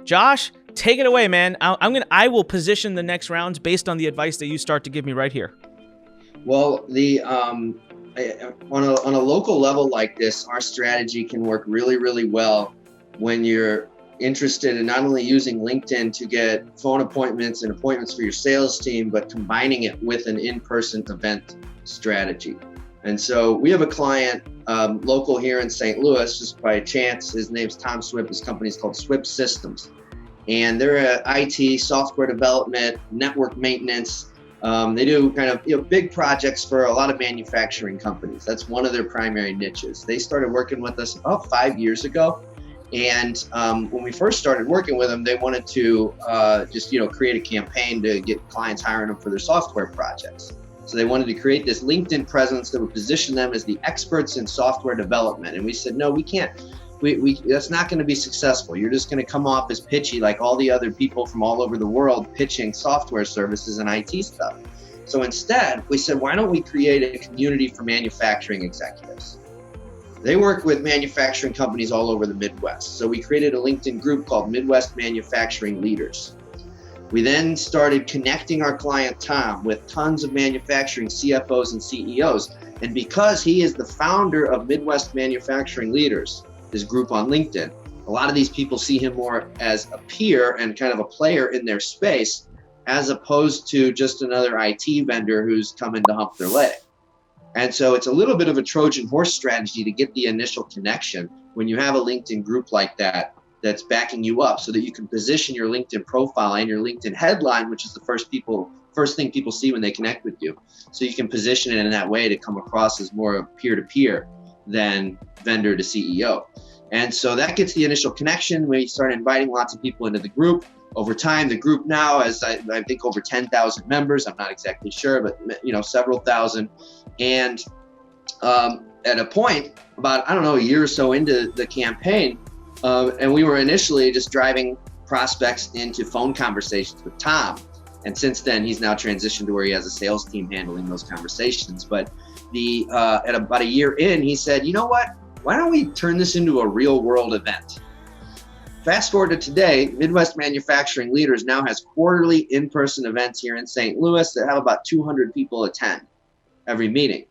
Josh, take it away, man. I will position the next rounds based on the advice that you start to give me right here. Well, on a local level like this, our strategy can work really, really well when you're interested in not only using LinkedIn to get phone appointments and appointments for your sales team, but combining it with an in-person event strategy. And so we have a client local here in St. Louis, just by chance. His name's Tom Swipp. His company's called Swipp Systems. And they're IT, software development, network maintenance. They do kind of big projects for a lot of manufacturing companies. That's one of their primary niches. They started working with us about 5 years ago. And when we first started working with them, they wanted to just create a campaign to get clients hiring them for their software projects. So they wanted to create this LinkedIn presence that would position them as the experts in software development. And we said, no, we can't. That's not going to be successful. You're just going to come off as pitchy like all the other people from all over the world pitching software services and IT stuff. So instead, we said, why don't we create a community for manufacturing executives? They work with manufacturing companies all over the Midwest. So we created a LinkedIn group called Midwest Manufacturing Leaders. We then started connecting our client Tom with tons of manufacturing CFOs and CEOs. And because he is the founder of Midwest Manufacturing Leaders, this group on LinkedIn, a lot of these people see him more as a peer and kind of a player in their space, as opposed to just another IT vendor who's coming to hump their leg. And so it's a little bit of a Trojan horse strategy to get the initial connection when you have a LinkedIn group like that that's backing you up, so that you can position your LinkedIn profile and your LinkedIn headline, which is the first thing people see when they connect with you. So you can position it in that way to come across as more peer-to-peer than vendor to CEO. And so that gets the initial connection. We start inviting lots of people into the group. Over time, the group now has, I think, over 10,000 members. I'm not exactly sure, but several thousand. And at a point, about, a year or so into the campaign, and we were initially just driving prospects into phone conversations with Tom. And since then, he's now transitioned to where he has a sales team handling those conversations. But at about a year in, he said, you know what? Why don't we turn this into a real world event? Fast forward to today, Midwest Manufacturing Leaders now has quarterly in-person events here in St. Louis that have about 200 people attend every meeting.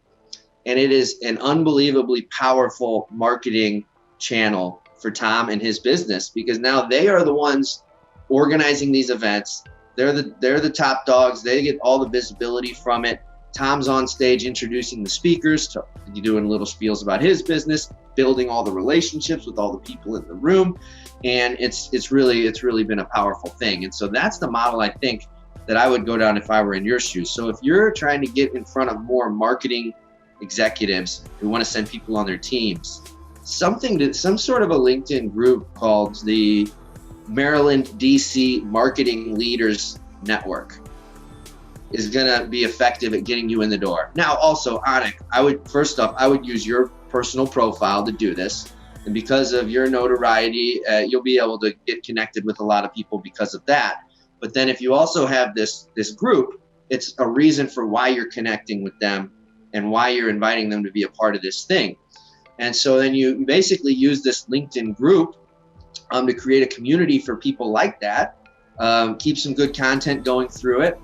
And it is an unbelievably powerful marketing channel for Tom and his business, because now they are the ones organizing these events. They're the top dogs. They get all the visibility from it. Tom's on stage introducing the speakers, doing little spiels about his business, building all the relationships with all the people in the room. And it's really been a powerful thing. And so that's the model I think that I would go down if I were in your shoes. So if you're trying to get in front of more marketing executives who want to send people on their teams, some sort of a LinkedIn group called the Maryland DC Marketing Leaders Network is going to be effective at getting you in the door. Now, also, Anik, I would use your personal profile to do this. And because of your notoriety, you'll be able to get connected with a lot of people because of that. But then if you also have this group, it's a reason for why you're connecting with them and why you're inviting them to be a part of this thing. And so then you basically use this LinkedIn group to create a community for people like that, keep some good content going through it.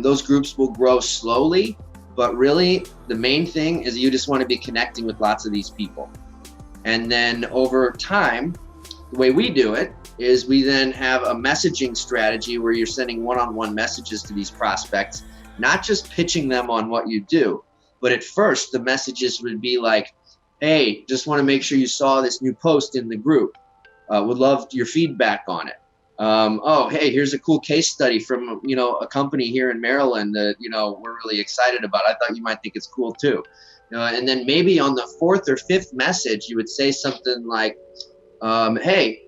Those groups will grow slowly, but really the main thing is you just want to be connecting with lots of these people. And then over time, the way we do it is we then have a messaging strategy where you're sending one-on-one messages to these prospects, not just pitching them on what you do, but at first the messages would be like, hey, just want to make sure you saw this new post in the group. Would love your feedback on it. Oh, hey, here's a cool case study from, a company here in Maryland that, we're really excited about. I thought you might think it's cool too. And then maybe on the fourth or fifth message, you would say something like, hey,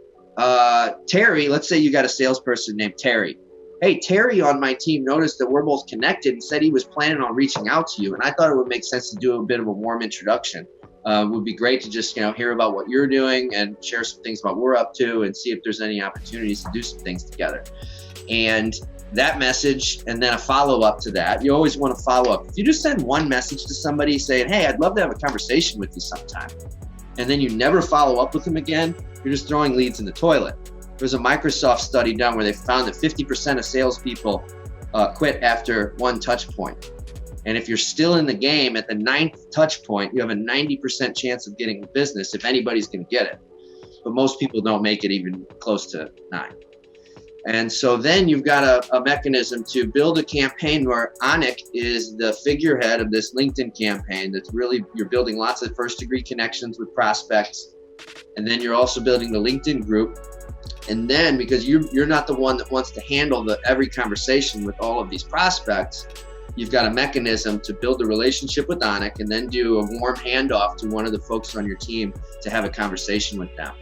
Terry, let's say you got a salesperson named Terry. Hey, Terry on my team noticed that we're both connected and said he was planning on reaching out to you. And I thought it would make sense to do a bit of a warm introduction. Would be great to just, hear about what you're doing and share some things about what we're up to and see if there's any opportunities to do some things together. And that message, and then a follow-up to that, you always want to follow up. If you just send one message to somebody saying, hey, I'd love to have a conversation with you sometime, and then you never follow up with them again, you're just throwing leads in the toilet. was a Microsoft study done where they found that 50% of salespeople quit after one touch point. And if you're still in the game at the 9th touch point, you have a 90% chance of getting business if anybody's going to get it. But most people don't make it even close to 9. And so then you've got a mechanism to build a campaign where Anik is the figurehead of this LinkedIn campaign. That's really, you're building lots of first degree connections with prospects. And then you're also building the LinkedIn group. And then because you're not the one that wants to handle every conversation with all of these prospects, you've got a mechanism to build a relationship with Anik and then do a warm handoff to one of the folks on your team to have a conversation with them.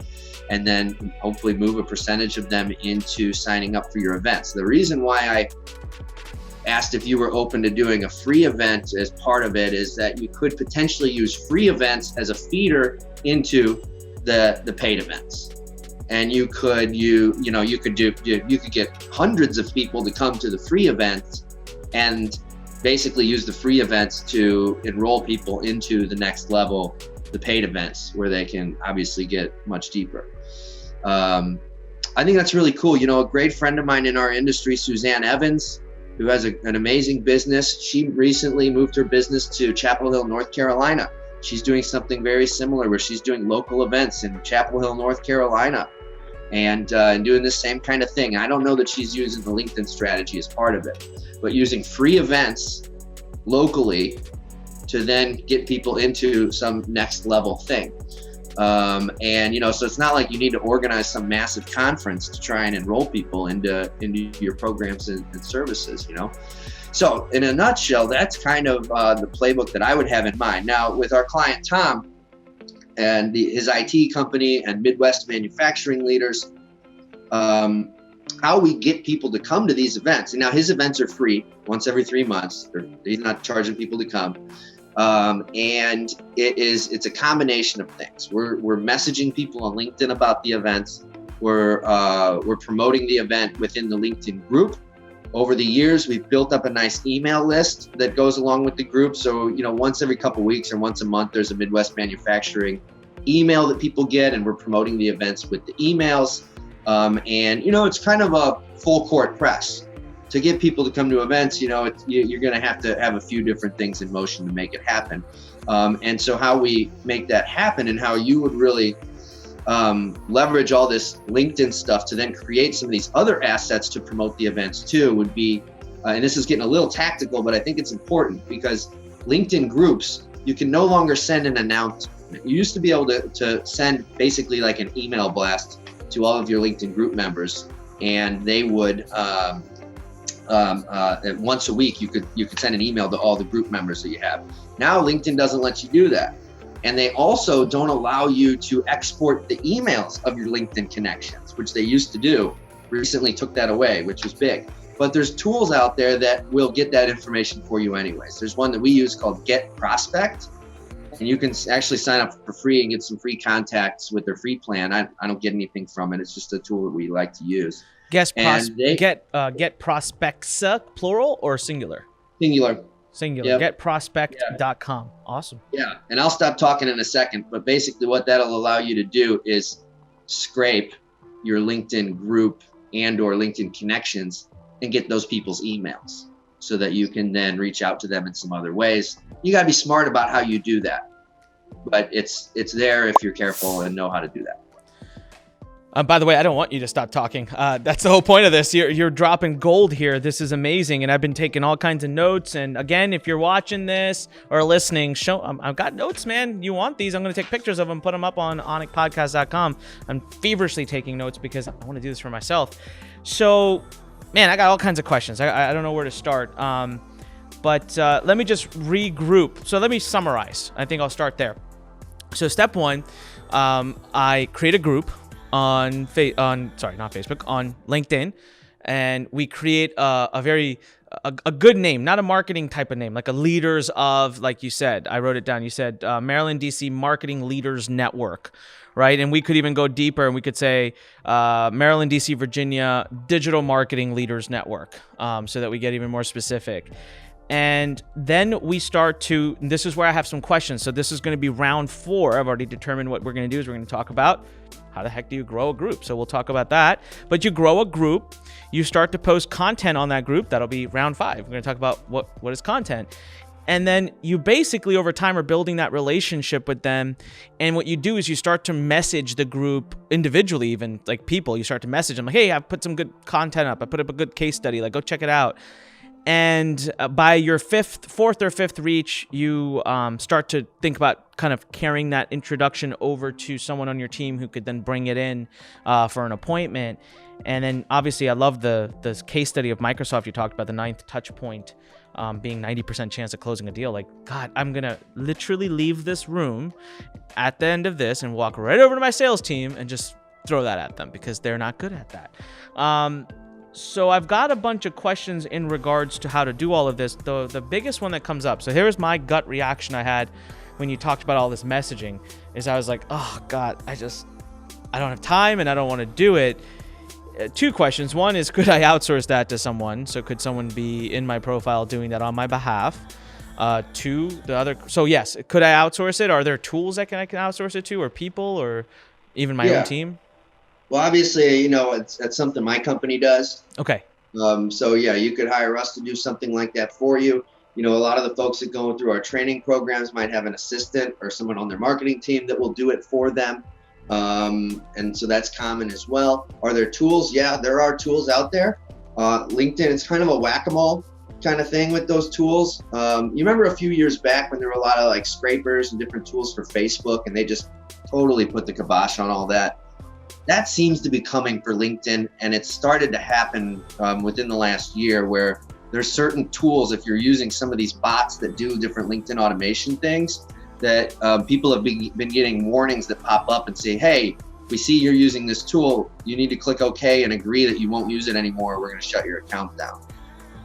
And then hopefully move a percentage of them into signing up for your events. The reason why I asked if you were open to doing a free event as part of it is that you could potentially use free events as a feeder into the paid events. And you could get hundreds of people to come to the free events and basically use the free events to enroll people into the next level, the paid events, where they can obviously get much deeper. I think that's really cool. A great friend of mine in our industry, Suzanne Evans, who has an amazing business. She recently moved her business to Chapel Hill, North Carolina. She's doing something very similar where she's doing local events in Chapel Hill, North Carolina, and doing the same kind of thing. I don't know that she's using the LinkedIn strategy as part of it, but using free events locally to then get people into some next level thing. So it's not like you need to organize some massive conference to try and enroll people into your programs and services, So in a nutshell, that's kind of the playbook that I would have in mind. Now, with our client, Tom, and his IT company and Midwest manufacturing leaders, how we get people to come to these events. And now his events are free once every 3 months. He's not charging people to come. And it's a combination of things. We're messaging people on LinkedIn about the events. We're promoting the event within the LinkedIn group. Over the years, we've built up a nice email list that goes along with the group. So, once every couple of weeks or once a month, there's a Midwest manufacturing email that people get, and we're promoting the events with the emails. It's kind of a full court press. To get people to come to events, you're going to have a few different things in motion to make it happen. And so how we make that happen and how you would really leverage all this LinkedIn stuff to then create some of these other assets to promote the events too would be, and this is getting a little tactical, but I think it's important because LinkedIn groups, you can no longer send an announcement. You used to be able to send basically like an email blast to all of your LinkedIn group members, and they would, once a week, you could send an email to all the group members that you have. Now LinkedIn doesn't let you do that. And they also don't allow you to export the emails of your LinkedIn connections, which they used to do. Recently took that away, which was big. But there's tools out there that will get that information for you anyways. There's one that we use called Get Prospect, and you can actually sign up for free and get some free contacts with their free plan. I don't get anything from it. It's just a tool that we like to use. Get prospects, plural or singular? Singular. Yep. Getprospect.com. Awesome. Yeah. And I'll stop talking in a second, but basically what that'll allow you to do is scrape your LinkedIn group and or LinkedIn connections and get those people's emails so that you can then reach out to them in some other ways. You got to be smart about how you do that, but it's there if you're careful and know how to do that. By the way, I don't want you to stop talking. That's the whole point of this. You're dropping gold here. This is amazing, and I've been taking all kinds of notes. And again, if you're watching this or listening, I've got notes, man. You want these? I'm going to take pictures of them, put them up on anikpodcast.com. I'm feverishly taking notes because I want to do this for myself. So, man, I got all kinds of questions. I don't know where to start. But let me just regroup. So let me summarize. I think I'll start there. So step one, I create a group on LinkedIn, and we create a good name, not a marketing type of name, like a leaders of, like you said, I wrote it down. You said Maryland, DC Marketing Leaders Network, right? And we could even go deeper and we could say Maryland, DC, Virginia Digital Marketing Leaders Network, so that we get even more specific. And then we start to, and this is where I have some questions. So this is going to be round 4. I've already determined what we're going to do is we're going to talk about how the heck do you grow a group? So we'll talk about that. But you grow a group, you start to post content on that group. That'll be round 5. We're going to talk about what is content. And then you basically over time are building that relationship with them. And what you do is you start to message the group individually, even like people. You start to message them like, hey, I've put some good content up. I put up a good case study. Like, go check it out. And by your 4th or 5th reach, you start to think about kind of carrying that introduction over to someone on your team who could then bring it in for an appointment. And then obviously I love the case study of Microsoft. You talked about the 9th touch point being 90% chance of closing a deal. Like, God, I'm going to literally leave this room at the end of this and walk right over to my sales team and just throw that at them because they're not good at that. So I've got a bunch of questions in regards to how to do all of this. The biggest one that comes up, so here's my gut reaction I had when you talked about all this messaging, is I was like, oh God, I don't have time and I don't want to do it. 2 questions. One is, could I outsource that to someone? So could someone be in my profile doing that on my behalf? 2, so yes, could I outsource it? Are there tools that I can outsource it to, or people, or even my own team? Well, obviously, it's something my company does. Okay. So yeah, you could hire us to do something like that for you. A lot of the folks that go through our training programs might have an assistant or someone on their marketing team that will do it for them. And so that's common as well. Are there tools? Yeah, there are tools out there. LinkedIn, it's kind of a whack-a-mole kind of thing with those tools. You remember a few years back when there were a lot of like scrapers and different tools for Facebook, and they just totally put the kibosh on all that. That seems to be coming for LinkedIn, and it's started to happen within the last year where there's certain tools, if you're using some of these bots that do different LinkedIn automation things, that people have been getting warnings that pop up and say, hey, we see you're using this tool. You need to click OK and agree that you won't use it anymore. We're going to shut your account down.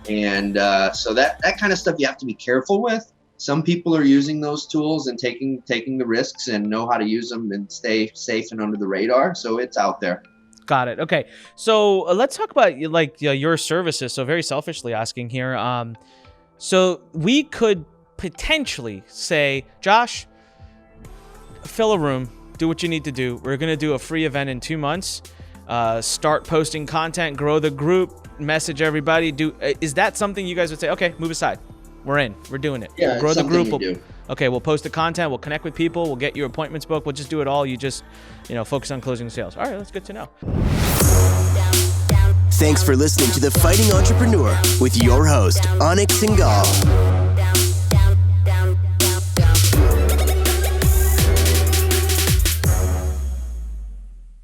And so that kind of stuff you have to be careful with. Some people are using those tools and taking the risks and know how to use them and stay safe and under the radar. So it's out there. Got it. Okay. So let's talk about your services. So very selfishly asking here. So we could potentially say, Josh, fill a room, do what you need to do. We're going to do a free event in 2 months. Start posting content, grow the group, message everybody. Is that something you guys would say, okay, move aside? We're in. We're doing it. Yeah, we'll grow the group. Okay, we'll post the content. We'll connect with people. We'll get your appointments booked. We'll just do it all. You just, focus on closing sales. All right, that's good to know. Thanks for listening to The Fighting Entrepreneur with your host, Anik Singal.